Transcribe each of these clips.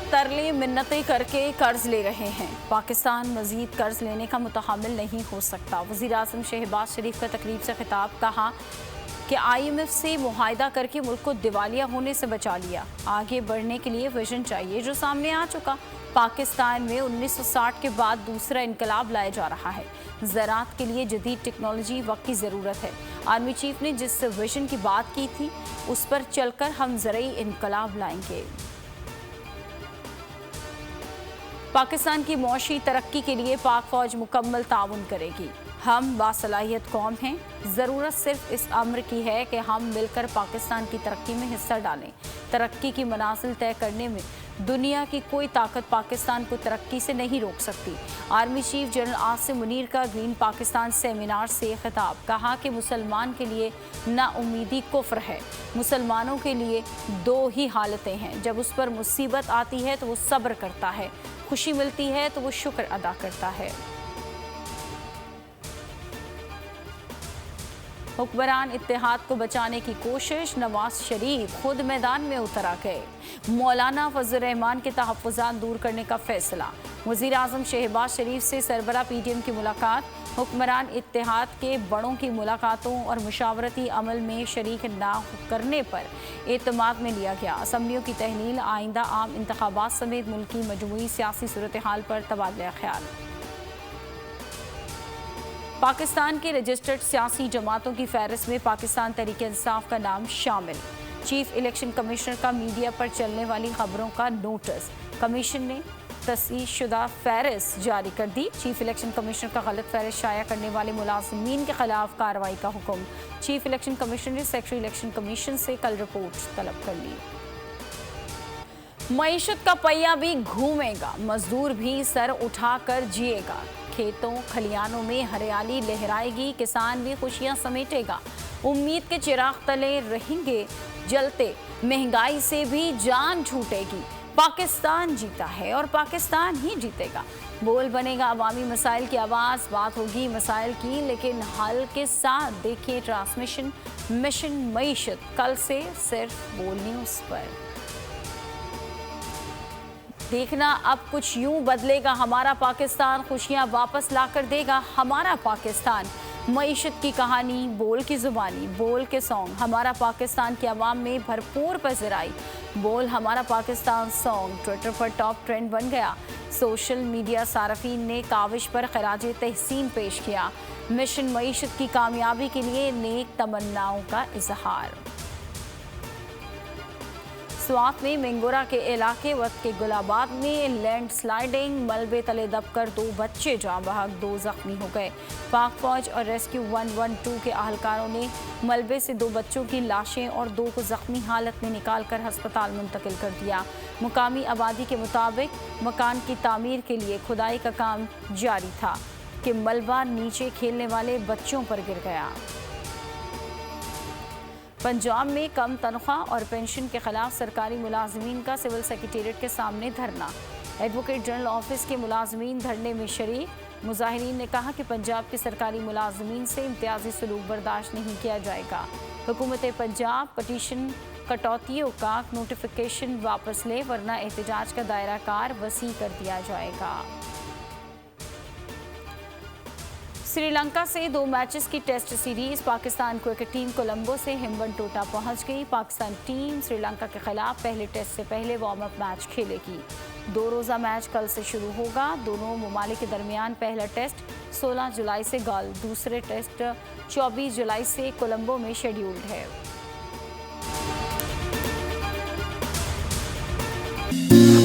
तरले मिन्नतें करके कर्ज ले रहे हैं। पाकिस्तान मजीद कर्ज लेने का मुतहम्मिल नहीं हो सकता। वज़ीर-ए-आज़म शहबाज शरीफ का तकरीब से खिताब, कहा कि IMF से मुआहदा करके मुल्क को दिवालिया होने से बचा लिया। आगे बढ़ने के लिए विजन चाहिए जो सामने आ चुका। पाकिस्तान में 1960 के बाद दूसरा इनकलाब लाया जा रहा है। ज़राअत के लिए जदीद टेक्नोलॉजी वक्त की ज़रूरत है। आर्मी चीफ ने जिस विजन की बात की थी उस पर चलकर हम ज़रई इनकलाब लाएंगे। पाकिस्तान की मौशी तरक्की के लिए पाक फौज मुकम्मल ताउन करेगी। हम बासलाहियत कौम हैं। ज़रूरत सिर्फ इस अम्र की है कि हम मिलकर पाकिस्तान की तरक्की में हिस्सा डालें। तरक्की की मनाजिल तय करने में दुनिया की कोई ताकत पाकिस्तान को तरक्की से नहीं रोक सकती। Army chief general Asim Munir का ग्रीन पाकिस्तान सेमिनार से खिताब, कहा कि मुसलमान के लिए नाउमीदी कुफ्र है। मुसलमानों के लिए दो ही हालतें हैं, जब उस पर मुसीबत आती है तो वो सब्र करता है, खुशी मिलती है तो वो शुक्र अदा करता है। हुक्मरान इत्तेहाद को बचाने की कोशिश, नवाज शरीफ खुद मैदान में उतर आ गए। मौलाना फजल रहमान के तहफ़्फ़ुज़ात दूर करने का फैसला। वज़ीर-ए-आज़म शहबाज शरीफ से सरबरा PDM की मुलाकात। हुक्मरान इत्तेहाद के बड़ों की मुलाकातों और मुशावरती अमल में शरीक ना करने पर एतमाद में लिया गया। असम्बलियों की तहलील, आइंदा आम इंतखाबात समेत मुल्क की मजमूई सियासी सूरत हाल पर तबादला ख्याल। पाकिस्तान के रजिस्टर्ड सियासी जमातों की फहरिस्त में पाकिस्तान तहरीक-ए-इंसाफ का नाम शामिल। चीफ इलेक्शन कमिश्नर का मीडिया पर चलने वाली खबरों का नोटिस। कमीशन ने तस्दीक़शुदा फहरिस्त जारी कर दी। चीफ इलेक्शन कमिश्नर का गलत फहरिस्त शाया करने वाले मुलाज़िमीन के खिलाफ कार्रवाई का हुक्म। चीफ इलेक्शन कमिश्नर ने सेक्रेटरी इलेक्शन कमीशन से कल रिपोर्ट तलब कर ली। मईशत का पहिया भी घूमेगा, मजदूर भी सर उठाकर जिएगा। खेतों खलियानों में हरियाली लहराएगी, किसान भी खुशियां समेटेगा। उम्मीद के चिराग तले रहेंगे जलते, महंगाई से भी जान छूटेगी। पाकिस्तान जीता है और पाकिस्तान ही जीतेगा। बोल बनेगा अवामी मसाइल की आवाज़, बात होगी मसाइल की लेकिन हल के साथ। देखिए ट्रांसमिशन मिशन मईशत कल से सिर्फ बोल न्यूज़ पर। देखना अब कुछ यूं बदलेगा हमारा पाकिस्तान, खुशियां वापस लाकर देगा हमारा पाकिस्तान। मईशत की कहानी, बोल की जुबानी, बोल के सॉन्ग, हमारा पाकिस्तान की आवाम में भरपूर पज़राई। बोल हमारा पाकिस्तान सॉन्ग ट्विटर पर टॉप ट्रेंड बन गया। सोशल मीडिया सारफीन ने काविश पर खराज तहसीन पेश किया। मिशन मईशत की कामयाबी के लिए नेक तमन्नाओं का इजहार। स्वात में मेंगोरा के इलाके वक्त के गुलाबाद में लैंडस्लाइडिंग, मलबे तले दबकर 2 बच्चे जाँ बहक, 2 जख्मी हो गए। पाक फौज और रेस्क्यू 112 के अहलकारों ने मलबे से 2 बच्चों की लाशें और 2 को जख्मी हालत में निकालकर अस्पताल मुंतकिल कर दिया। मुकामी आबादी के मुताबिक मकान की तामीर के लिए खुदाई का काम जारी था कि मलबा नीचे खेलने वाले बच्चों पर गिर गया। पंजाब में कम तनख्वाह और पेंशन के खिलाफ सरकारी मुलाजमीन का सिविल सेक्रेटेरिएट के सामने धरना। एडवोकेट जनरल ऑफिस के मुलाजमीन धरने में शरीक। मुजाहिरीन ने कहा कि पंजाब के सरकारी मुलाजमीन से इम्तियाजी सलूक बर्दाश्त नहीं किया जाएगा। हुकूमत पंजाब पटिशन कटौतियों का नोटिफिकेशन वापस ले, वरना एहतजाज का दायरा कार वसी कर दिया जाएगा। श्रीलंका से 2 मैचेस की test series. Pakistan cricket team Colombo से हिम्बनटोटा पहुंच गई। पाकिस्तान टीम श्रीलंका के खिलाफ पहले टेस्ट से पहले वार्म अप मैच खेलेगी। 2 रोज़ा मैच कल से शुरू होगा। दोनों ममालिक के दरमियान पहला टेस्ट 16 जुलाई से गल, दूसरे टेस्ट 24 जुलाई से कोलंबो में शेड्यूल्ड है।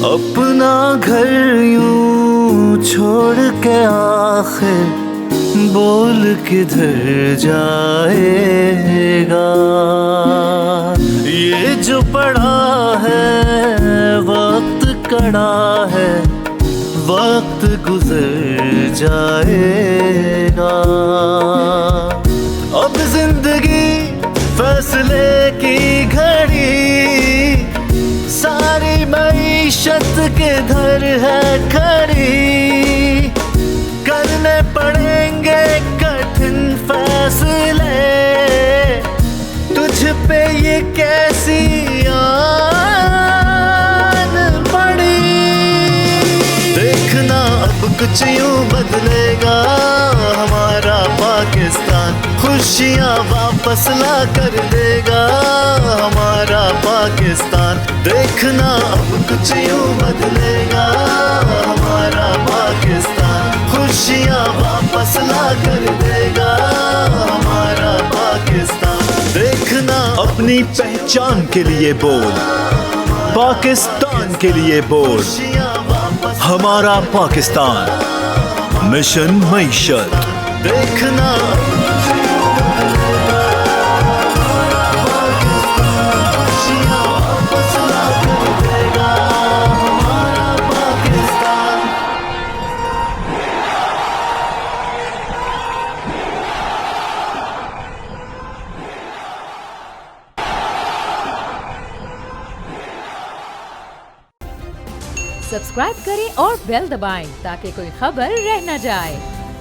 अपना घर यूं छोड़ के आखिर बोल किधर जाएगा। ये जो पड़ा है वक्त कड़ा है, वक्त गुजर जाएगा। अब जिंदगी फैसले की घड़ी, सारी मईशत किधर है खड़ी। करने पड़ेंगे कठिन फैसले, तुझ पे ये कैसी आन पड़ी। कुछ यूं बदलेगा हमारा पाकिस्तान, खुशियाँ वापस ला कर देगा हमारा पाकिस्तान। देखना अब कुछ यूं बदलेगा हमारा पाकिस्तान, खुशियाँ वापस ला कर देगा हमारा पाकिस्तान। देखना अपनी पहचान के लिए बोल, पाकिस्तान के लिए बोल, हमारा पाकिस्तान, मिशन मईशत। देखना सब्सक्राइब करें और बेल दबाएं ताकि कोई खबर रह न जाए।